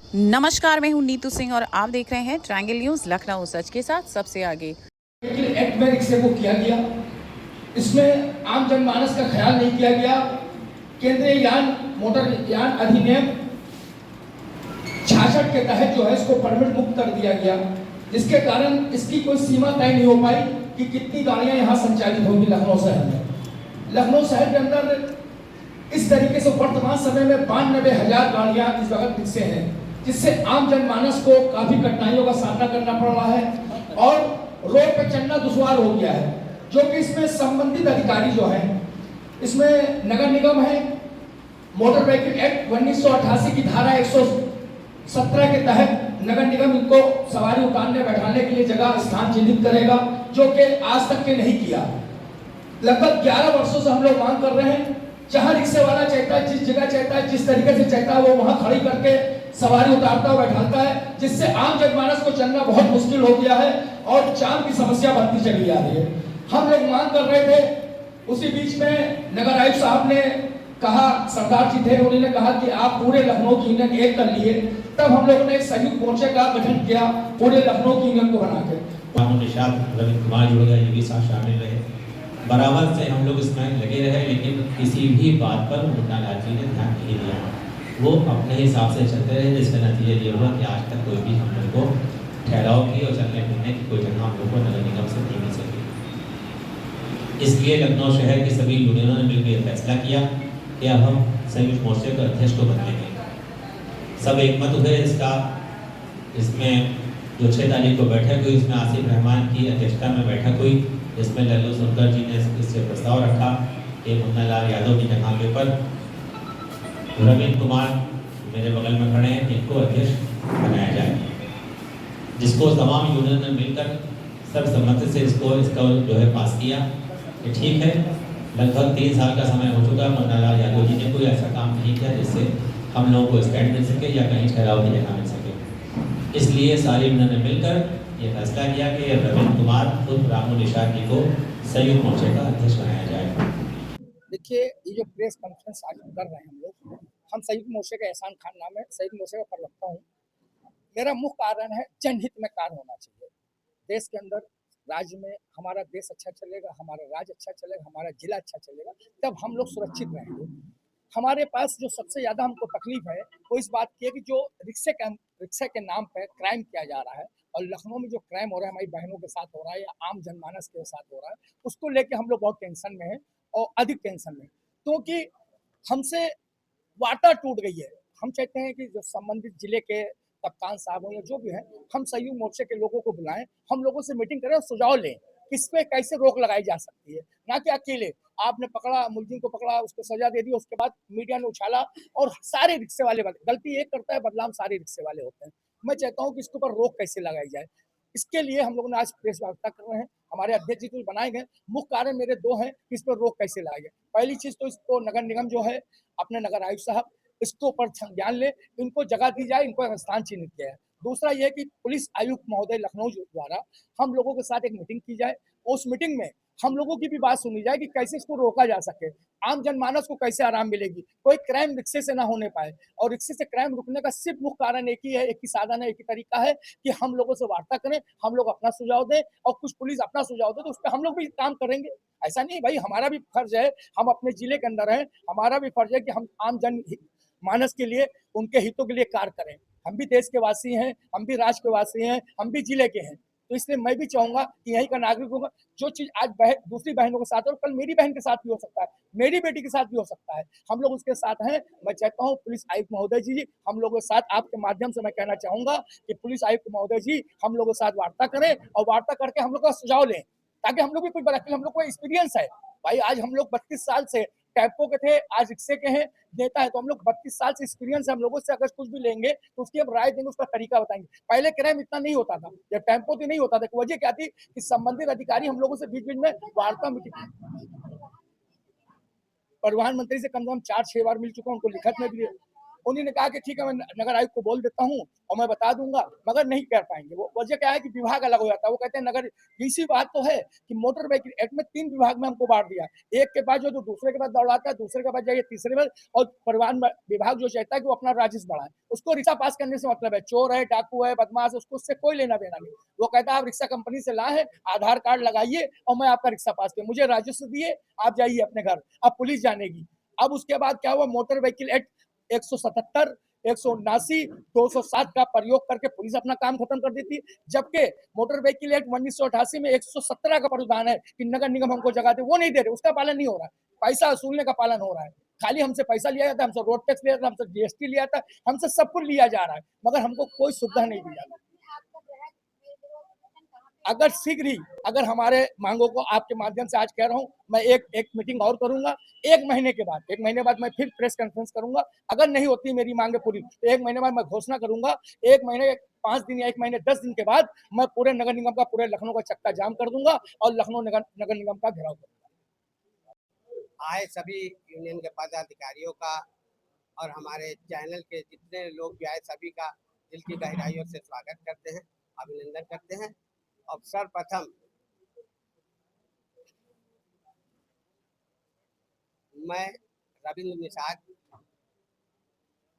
नमस्कार, मैं हूं नीतू सिंह और आप देख रहे हैं ट्रायंगल न्यूज लखनऊ, सच के साथ सबसे आगे। एक्ट में रिक्शे को किया गया, इसमें आम जनमानस का ख्याल नहीं किया गया। केंद्रीय यान मोटर यान अधिनियम 66 के तहत जो है इसको परमिट मुक्त कर दिया गया, जिसके कारण इसकी कोई सीमा तय नहीं हो पाई कि कितनी गाड़ियां यहाँ संचालित होंगी लखनऊ शहर में। लखनऊ शहर के अंदर इस तरीके से वर्तमान समय में 92,000 गाड़ियां इस वक्त रिक्शे हैं, जिससे आम जनमानस को काफी कठिनाइयों का सामना करना पड़ रहा है और रोड पे चलना दुश्वार हो गया है। जो कि इसमें संबंधित अधिकारी जो हैं, इसमें नगर निगम है, मोटर व्हीकल एक्ट 1988 की धारा 117 के तहत नगर निगम इनको सवारी उतारने बैठाने के लिए जगह स्थान चिन्हित करेगा, जो कि आज तक के नहीं किया। लगभग 11 वर्षों से हम लोग मांग कर रहे हैं, जहां रिक्शे वाला चाहता है, जिस जगह चाहता है, जिस तरीके से चाहता है, वो वहां खड़ी करके सवारी उतारता हुआ बैठाता है, जिससे आम जनमानस को चलना बहुत मुश्किल हो गया है और जाम की समस्या बढ़ती चली जा रही है। हम लोग मांग कर रहे थे, उसी बीच में नगर आयुक्त साहब ने कहा, सरदार जी थे, उन्होंने कहा कि आप पूरे लखनऊ की यूनियन एक कर लिए। तब हम लोगों ने एक संयुक्त मोर्चे का गठन किया पूरे लखनऊ की यूनियन को बनाकर। निशात रविंद्र कुमार जुड़ गए, ये भी साथ शामिल रहे, बराबर से हम लोग इसमें लगे रहे, लेकिन किसी भी बात पर मुन्ना लाल जी ने ध्यान नहीं दिया। वो अपने हिसाब से चलते रहे, जिसका नतीजा ये हुआ कि आज तक कोई भी हम लोग को ठहराव की और चलने फिरने की कोई जगह हम लोग को नगर निगम से नहीं मिल सकी। इसलिए लखनऊ शहर की सभी यूनियनों ने मिलकर यह फैसला किया कि अब हम संयुक्त मोर्चे के अध्यक्ष को बदलेंगे। सब एकमत हुए इसका। इसमें जो 6 तारीख को बैठक हुई, उसमें आसिफ रहमान की अध्यक्षता में बैठक हुई, इसमें लल्लू सुनकर जी ने इससे प्रस्ताव रखा कि मुन्ना लाल यादव की जगह के पर रविंद्र कुमार मेरे बगल में खड़े हैं, इनको अध्यक्ष बनाया जाए, जिसको तमाम यूनियन ने मिलकर सर्वसम्मति से इसका जो है पास किया कि ठीक है। लगभग 3 साल का समय हो चुका, मुन्ना लाल यादव जी ने कोई ऐसा काम नहीं किया जिससे हम लोगों को स्टैंड मिल सके या कहीं ठहराव की जगह मिल सके। इसलिए सारी यूनियन ने मिलकर ये फैसला किया कि रविंद्र कुमार उर्फ रामू निषाद जी को संयुक्त मोर्चे का अध्यक्ष बनाया जाए। देखिए, ये जो प्रेस कॉन्फ्रेंस आज कर रहे हैं हम संयुक्त मोर्चे का एहसान खान नाम है, संयुक्त मोर्चे का प्रवक्ता हूँ। मेरा मुख्य कारण है जनहित में कार्य होना चाहिए। देश के अंदर, राज्य में हमारा देश अच्छा चलेगा, हमारा राज्य अच्छा चलेगा, हमारा जिला अच्छा चलेगा, तब हम लोग सुरक्षित रहेंगे। हमारे पास जो सबसे ज्यादा हमको तकलीफ है वो इस बात की है कि जो रिक्शे के नाम पर क्राइम किया जा रहा है और लखनऊ में जो क्राइम हो रहा है हमारी बहनों के साथ हो रहा है या आम जनमानस के साथ हो रहा है, उसको लेके हम लोग बहुत टेंशन में है और अधिक टेंशन में, क्योंकि हमसे वार्ता टूट गई है। हम चाहते हैं कि जो संबंधित जिले के कप्तान साहब हो या जो भी है, हम संयुक्त मोर्चे के लोगों को बुलाएं, हम लोगों से मीटिंग करें और सुझाव लें इस पे कैसे रोक लगाई जा सकती है। ना कि अकेले आपने पकड़ा, मुलजिम को पकड़ा, उसको सजा दे दी, उसके बाद मीडिया ने उछाला और सारे रिक्शे वाले गलती एक करता है, बदनाम सारे रिक्शे वाले होते हैं। मैं चाहता हूँ कि इसके ऊपर रोक कैसे लगाई जाए। इसके लिए हम लोगों ने आज प्रेस वार्ता कर रहे हैं। हमारे अध्यक्ष जी बनाए गए। मुख्य कारण मेरे 2 हैं कि इस पर रोक कैसे लगाई जाए। पहली चीज तो इसको नगर निगम जो है, अपने नगर आयुक्त साहब इसके ऊपर संज्ञान ले, इनको जगह दी जाए, इनको स्थान चिन्हित किया है। दूसरा यह कि पुलिस आयुक्त महोदय लखनऊ द्वारा हम लोगों के साथ एक मीटिंग की जाए, उस मीटिंग में हम लोगों की भी बात सुनी जाए कि कैसे इसको रोका जा सके, आम जनमानस को कैसे आराम मिलेगी, कोई क्राइम रिक्शे से ना होने पाए। और रिक्शे से क्राइम रुकने का सिर्फ मुख्य कारण एक ही है, एक ही साधन है, एक ही तरीका है कि हम लोगों से वार्ता करें, हम लोग अपना सुझाव दें और कुछ पुलिस अपना सुझाव दे, तो उस पर हम लोग भी काम करेंगे। ऐसा नहीं भाई, हमारा भी फर्ज है, हम अपने जिले के अंदर हैं, हमारा भी फर्ज है कि हम आम जन मानस के लिए, उनके हितों के लिए कार्य करें। हम भी देश के वासी हैं, हम भी राज्य के वासी हैं, हम भी जिले के हैं, तो इसलिए मैं भी चाहूंगा कि यही का नागरिक होगा। जो चीज आज दूसरी बहनों के साथ है, कल मेरी बहन के साथ भी हो सकता है, मेरी बेटी के साथ भी हो सकता है, हम लोग उसके साथ हैं। मैं चाहता हूँ पुलिस आयुक्त महोदय जी हम लोगों के साथ, आपके माध्यम से मैं कहना चाहूंगा कि पुलिस आयुक्त महोदय जी हम लोगों के साथ वार्ता करें और वार्ता करके हम लोग का सुझाव लें, ताकि हम लोग भी कोई हम लोग को एक्सपीरियंस है। भाई आज हम लोग 32 साल से टैंपो के थे, आज रिक्शे के हैं, नेता है, तो हम लोग 32 साल से एक्सपीरियंस है हम लोगों से। अगर कुछ भी लेंगे तो उसकी हम राय देंगे, उसका तरीका बताएंगे। पहले क्राइम इतना नहीं होता था, जब टैंपो तो नहीं होता था। वजह क्या थी कि संबंधित अधिकारी हम लोगों से बीच बीच में वार्ता मीटिंग, परिवहन मंत्री से कम 4-6 बार मिल चुका, उनको लिखत में भी उन्हीं ने कहा कि ठीक है मैं नगर आयुक्त को बोल देता हूँ और मैं बता दूंगा, मगर नहीं कर पाएंगे। वो वजह क्या है कि विभाग अलग हो जाता है। वो कहते हैं नगर, इसी बात तो है कि मोटर व्हीकल एक्ट में 3 विभाग में हमको बांट दिया, एक के बाद जो दूसरे के बाद दौड़ाता है, दूसरे के बाद जाइए तीसरे में, और परिवहन विभाग जो चाहता है कि वो अपना राजस्व बढ़ाए, उसको रिक्शा पास करने से मतलब है, चोर है, डाकू है, बदमाश है, उसको उससे कोई लेना देना नहीं। वो कहता है आप रिक्शा कंपनी से लाए हैं, आधार कार्ड लगाइए और मैं आपका रिक्शा पास कर, मुझे राजस्व दिए, आप जाइए अपने घर। अब पुलिस जानेगी। अब उसके बाद क्या हुआ, मोटर व्हीकल एक्ट 177, 179, 207 का प्रयोग करके पुलिस अपना काम खत्म कर देती, जबकि मोटर व्हीकल एक्ट 1988 में 117 का प्रावधान है कि नगर निगम हमको जगह दे, वो नहीं दे रहे, उसका पालन नहीं हो रहा है। पैसा वसूलने का पालन हो रहा है, खाली हमसे पैसा लिया जाता है, हमसे रोड टैक्स लिया जाता है, हमसे जीएसटी लिया जाता है, हमसे सब कुछ लिया जा रहा है, मगर हमको कोई सुविधा नहीं दी जा रही। अगर शीघ्र ही, अगर हमारे मांगों को आपके माध्यम से आज कह रहा हूँ, मैं एक मीटिंग और करूंगा, 1 महीने के बाद, 1 महीने बाद मैं फिर प्रेस कॉन्फ्रेंस करूंगा। अगर नहीं होती मेरी मांगे पूरी तो 1 महीने बाद मैं घोषणा करूंगा, 1 महीने 5 दिन या 1 महीने 10 दिन के बाद मैं पूरे नगर निगम का, पूरे लखनऊ का चक्का जाम कर दूंगा और लखनऊ नगर निगम का घेराव करूंगा। आए सभी यूनियन के पदाधिकारियों का और हमारे चैनल के जितने लोग भी आए सभी का दिल की गहराइयों से स्वागत करते हैं, अभिनंदन करते हैं। और सर्वप्रथम मैं रविंद्र निषाद,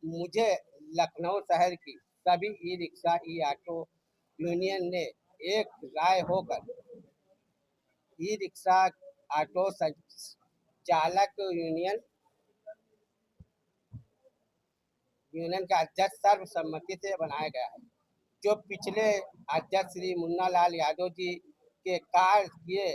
मुझे लखनऊ शहर की सभी ई रिक्शा ई ऑटो यूनियन ने एक राय होकर ई रिक्शा ऑटो चालक यूनियन का अध्यक्ष सर्वसम्मति से बनाया गया है। जो पिछले अध्यक्ष श्री मुन्ना लाल यादव जी के कार्य किए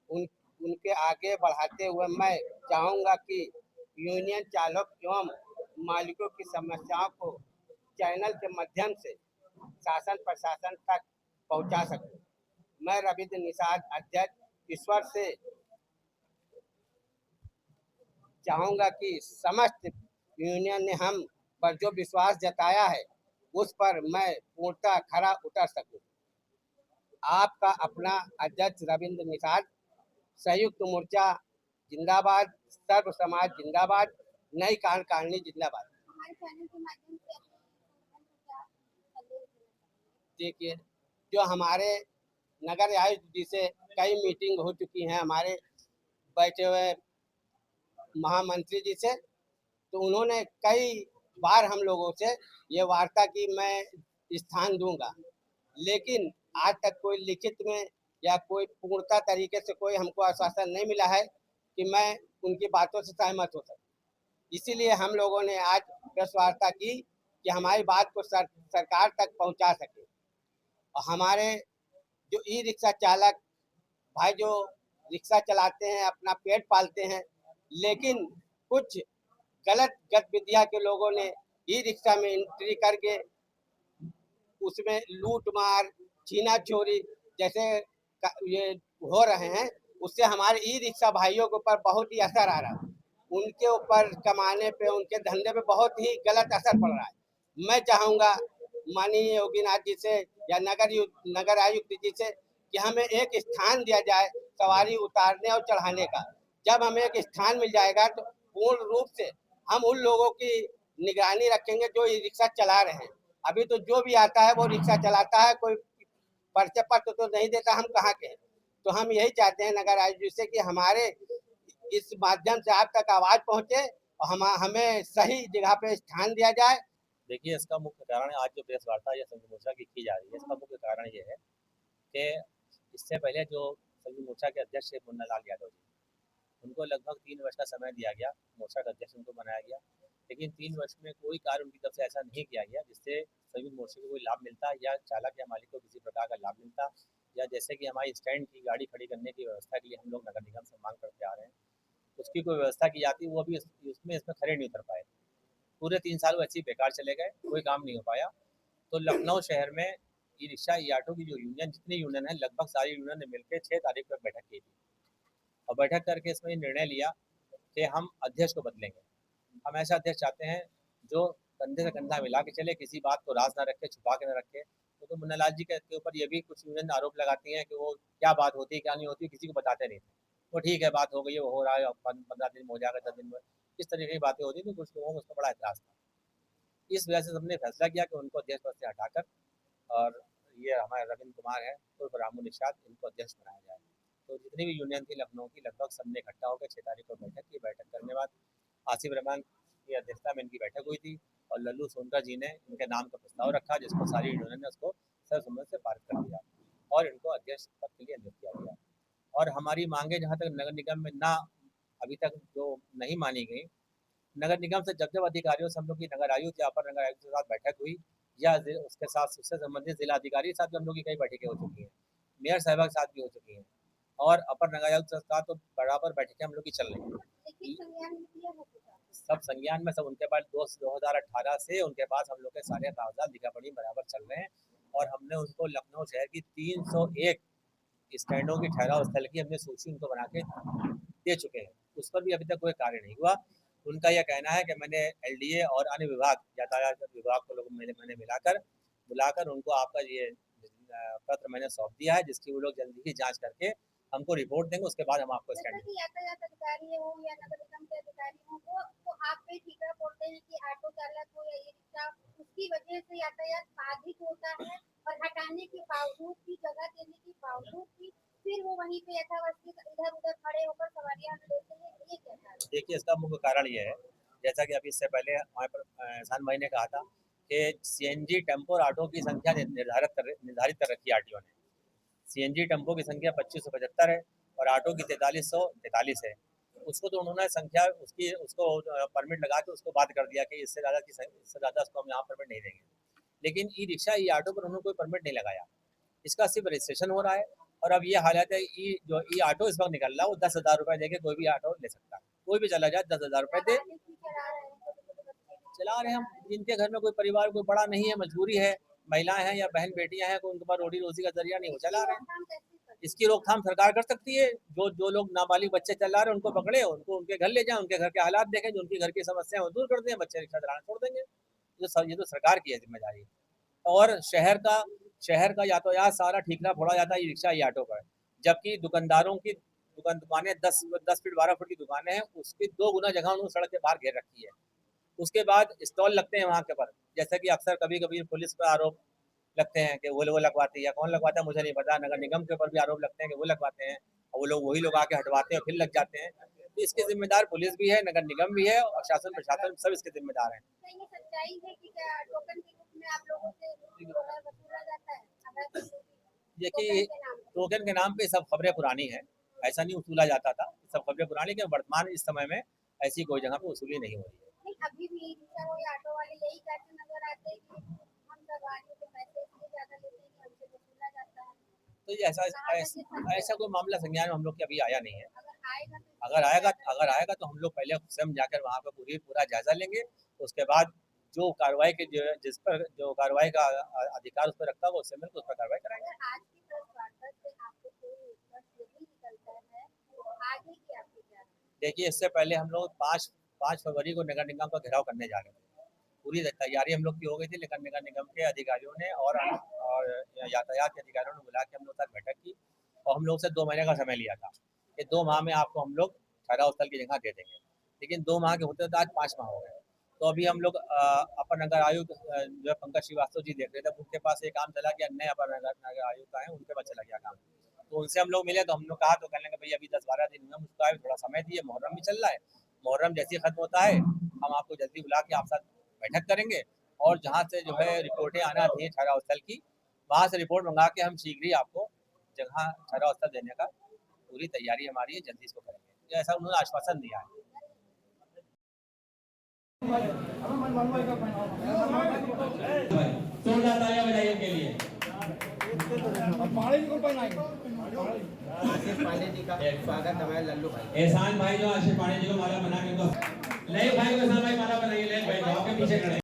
उनके आगे बढ़ाते हुए मैं चाहूँगा कि यूनियन चालक एवं मालिकों की समस्याओं को चैनल के माध्यम से शासन प्रशासन तक पहुंचा सकूं। मैं रविंद्र निषाद अध्यक्ष ईश्वर से चाहूँगा कि समस्त यूनियन ने हम पर जो विश्वास जताया है उस पर मैं पूर्णतः खरा उतर सकूं। आपका अपना अध्यक्ष रविंद्र निषाद, संयुक्त मोर्चा जिंदाबाद, सर्व समाज जिंदाबाद, नई कार्यकारिणी जिंदाबाद। देखिए, जो हमारे नगर आयुक्त जी से कई मीटिंग हो चुकी हैं, हमारे बैठे हुए महामंत्री जी से, तो उन्होंने कई बार हम लोगों से ये वार्ता की मैं स्थान दूंगा, लेकिन आज तक कोई लिखित में या कोई पूर्णता तरीके से कोई हमको आश्वासन नहीं मिला है कि मैं उनकी बातों से सहमत हो सकूं। इसीलिए हम लोगों ने आज प्रेस वार्ता की कि हमारी बात को सरकार तक पहुंचा सके। और हमारे जो ई रिक्शा चालक भाई जो रिक्शा चलाते हैं, अपना पेट पालते हैं, लेकिन कुछ गलत गतिविधियां के लोगों ने ई रिक्शा में एंट्री करके उसमें लूट मार, छीना छोरी जैसे ये हो रहे हैं, उससे हमारे ई रिक्शा भाइयों के ऊपर बहुत ही असर आ रहा है। उनके ऊपर कमाने पे, उनके धंधे पे बहुत ही गलत असर पड़ रहा है। मैं चाहूँगा माननीय योगीनाथ जी से या नगर आयुक्त जी से कि हमें एक स्थान दिया जाए सवारी उतारने और चढ़ाने का। जब हमें एक स्थान मिल जाएगा तो पूर्ण रूप से हम उन लोगों की निगरानी रखेंगे जो ई रिक्शा चला रहे हैं। अभी तो जो भी आता है वो रिक्शा चलाता है, कोई पर्चे पत्र तो नहीं देता, हम कहाँ के हैं। तो हम यही चाहते हैं नगर आयुक्त से कि हमारे इस माध्यम से आप तक आवाज पहुंचे और हमें सही जगह पे स्थान दिया जाए। देखिए, इसका मुख्य कारण आज जो प्रेस वार्ता या संयुक्त मोर्चा की जा रही है, इसका मुख्य कारण ये है कि इससे पहले जो संयुक्त मोर्चा के अध्यक्ष थे मुन्ना लाल यादव जी, उनको लगभग 3 वर्ष का समय दिया गया, मोर्चा का अध्यक्ष उनको बनाया गया, लेकिन 3 वर्ष में कोई कार्य उनकी तरफ से ऐसा नहीं किया गया जिससे संयुक्त मोर्चे को कोई लाभ मिलता या चालक या मालिक को किसी प्रकार का लाभ मिलता। या जैसे कि हमारी स्टैंड की गाड़ी खड़ी करने की व्यवस्था के लिए हम लोग नगर निगम से मांग करते आ रहे हैं, उसकी कोई व्यवस्था की जाती, वो अभी इसमें खड़े नहीं उतर पाए। पूरे 3 साल वो ऐसे ही बेकार चले गए, कोई काम नहीं हो पाया। तो लखनऊ शहर में ई रिक्शा ई ऑटो की जो यूनियन, जितनी यूनियन है, लगभग सारी यूनियन ने मिलकर 6 तारीख पर बैठक की थी और बैठक करके इसमें निर्णय लिया कि हम अध्यक्ष को बदलेंगे। हम ऐसा अध्यक्ष चाहते हैं जो कंधे से कंधा मिला के चले, किसी बात को राज ना रखे, छुपा के ना रखे। तो मुन्ना लाल जी के ऊपर ये भी कुछ यूनियन आरोप लगाती हैं कि वो क्या बात होती है क्या नहीं होती किसी को बताते नहीं थे। वो ठीक है, बात हो गई है, वो हो रहा है, 15 दिन में हो जाएगा, 10 दिन में, इस तरीके की बातें होती थी, तो कुछ लोगों को उसका बड़ा एतराज़ था। इस वजह से हमने फैसला किया कि उनको अध्यक्ष पद से हटाकर और ये हमारे रविंद्र कुमार है उर्फ रामू निषाद, इनको अध्यक्ष बनाया जाए। तो जितनी भी यूनियन थी लखनऊ की, लगभग सबने इकट्ठा होकर 6 तारीख को बैठक की। बैठक करने के बाद आसिफ रहमान की अध्यक्षता में इनकी बैठक हुई थी और लल्लू सोनकर जी ने इनके नाम का प्रस्ताव रखा, जिसको सारी यूनियन ने उसको सर्वसम्मति से पारित कर दिया और इनको अध्यक्ष पद के लिए नियुक्त किया गया। और हमारी मांगे जहाँ तक नगर निगम में ना अभी तक जो नहीं मानी गई, नगर निगम से जब अधिकारियों से हम लोग की नगर आयुक्त या अपर नगर आयुक्त के साथ बैठक हुई या उसके साथ उससे संबंधित जिला अधिकारी के साथ भी हम लोग की कई बैठकें हो चुकी हैं, मेयर साहबा के साथ भी हो चुकी हैं और अपर नगर आयुक्त के साथ तो बराबर बैठकें हम लोग की चल रही हैं। सब संज्ञान में, सब उनके पास 2018 से उनके पास हम लोग के सारे कागजात लिखा पढ़ी बराबर चल रहे हैं और हमने उनको लखनऊ शहर की 301 स्टैंडों की ठहराव स्थल की हमने सूची उनको बना के दे चुके हैं। उस पर भी अभी तक कोई कार्य नहीं हुआ। उनका यह कहना है कि मैंने एलडीए और अन्य विभाग, यातायात विभाग को लोग मैंने बुलाकर उनको आपका ये पत्र मैंने सौंप दिया है, जिसकी वो लोग जल्दी ही जांच करके हमको रिपोर्ट देंगे, उसके बाद हम आपको स्टैंड देंगे। यातायात अधिकारी हो या नगर निगम के अधिकारी हो, वो आप पे ठीकरा बोलते हैं कि ऑटो चालक हो या ई रिक्शा, उसकी वजह से यातायात बाधित होता है और हटाने के बावजूद भी, जगह देने के बावजूद भी फिर वो वहीं पे यथावस्थित इधर उधर खड़े होकर सवारियां लेते हैं। ये क्या है? देखिए, इसका मुख्य कारण ये है, जैसा कि अभी इससे पहले हमारे एहसान भाई ने कहा था कि सीएनजी टेम्पो और ऑटो की संख्या निर्धारित कर रखी है आरटीओ ने। सीएनजी टेम्पो की संख्या 2575 है और ऑटो की 4343 है। उसको तो उन्होंने संख्या उसको परमिट लगा के उसको बात कर दिया कि इससे ज़्यादा उसको हम यहाँ परमिट नहीं देंगे। लेकिन ई रिक्शा, ई ऑटो पर उन्होंने कोई परमिट नहीं लगाया। इसका सिर्फ रजिस्ट्रेशन हो रहा है और अब ये हालत है, ई ऑटो इस वक्त निकल रहा है, वो 10,000 रुपये देके कोई भी ऑटो ले सकता है। कोई भी चला जाए 10,000 रुपये दे चला रहे हैं हम। जिनके घर में कोई परिवार कोई बड़ा नहीं है, मजबूरी है, महिलाएं हैं या बहन बेटियां हैं, कोई उनके पास रोटी रोजी का जरिया नहीं, वो चला रहे हैं। इसकी रोकथाम सरकार कर सकती है। जो लोग नाबालिग बच्चे चला रहे हैं उनको पकड़े, उनको उनके घर ले जाएं, उनके घर के हालात देखें, जो उनकी घर की समस्याएं दूर कर दें, बच्चे रिक्शा चलाना छोड़ देंगे। ये तो सरकार की है जिम्मेदारी। और शहर का यातायात सारा ठीकरा फोड़ा जाता है ई रिक्शा, ई ऑटो पर, जबकि दुकानदारों की दुकानें 10 फीट 12 फीट की दुकानें हैं, उसकी 2 गुना जगह उन्होंने सड़क के बाहर घेर रखी है। उसके बाद स्टॉल लगते हैं वहाँ के पर, जैसे कि अक्सर कभी कभी पुलिस पर आरोप लगते हैं कि वो लगवाती है, या कौन लगवाता है मुझे नहीं पता, नगर निगम के ऊपर भी आरोप लगते हैं कि वो लगवाते हैं और वही लोग आके हटवाते हैं और फिर लग जाते हैं। तो इसके जिम्मेदार पुलिस भी है, नगर निगम भी है और शासन प्रशासन सब इसके जिम्मेदार हैं। सच्चाई है कि टोकन के रूप में आप लोगों से वसूला जाता है? देखिए, टोकन के नाम पे सब खबरें पुरानी हैं, ऐसा नहीं वसूला जाता था, सब खबरें पुरानी, लेकिन वर्तमान इस समय में ऐसी कोई जगह पे वसूली नहीं हो रही है। अभी भी रिक्शा हो या ऑटो वाले यही कहते नजर आते हैं कि हम सवारियों के पैसे इसलिए ज्यादा लेते हैं कि हमसे वसूला जाता है। तो ऐसा कोई मामला संज्ञान में हम लोग के अभी आया नहीं है। अगर आएगा तो हम लोग पहले स्वयं जाकर वहाँ पर पूरा जायजा लेंगे, उसके बाद जो कार्रवाई के जिस पर जो कार्रवाई का अधिकार उस पर रखता है, वो उससे मिलकर उस पर कार्रवाई कराएंगे। आज की प्रेस वार्ता से आपको कोई निष्कर्ष नहीं निकलता है तो आगे की आपकी क्या? देखिए, इससे पहले हम लोग 5 फरवरी को नगर निगम का घेराव करने जा रहे थे। पूरी तैयारी हम लोग की हो गई थी, लेकिन नगर निगम के अधिकारियों ने और यातायात के अधिकारियों ने बुला के हम लोग साथ बैठक की और हम लोग से 2 महीने का समय लिया था कि 2 माह में आपको हम लोग ठहराव स्थल की जगह दे देंगे। लेकिन 2 माह के होते आज 5 माह हो गए। तो अभी हम लोग अपर नगर आयुक्त जो है पंकज श्रीवास्तव जी देख रहे थे, उनके पास ये काम चला कि अन्य अपर नगर आयुक्त आए, उनके पास चला गया काम। तो उनसे हम लोग मिले तो हम लोग कहा, तो कहने लगे भाई अभी 10-12 दिन हुए, मुझको आए थोड़ा समय दिए, मुहर्रम भी चल रहा है, मुहर्रम जैसे ही खत्म होता है हम आपको जल्दी बुला के आप साथ बैठक करेंगे और जहाँ से जो है रिपोर्टें आना चाहिए ठहराव स्थल की, वहाँ से रिपोर्ट मंगा के हम शीघ्र ही आपको जगह ठहराव स्थल देने का पूरी तैयारी हमारी है, जल्दी इसको करेंगे, ऐसा उन्होंने आश्वासन दिया है। पांडे जी का स्वागत है लल्लू भाई। एहसान भाई जो आशिफ पांडे जी को माला बना के नहीं भाई को एहसान भाई माला बनाइए, ले भाई आपके पीछे खड़े।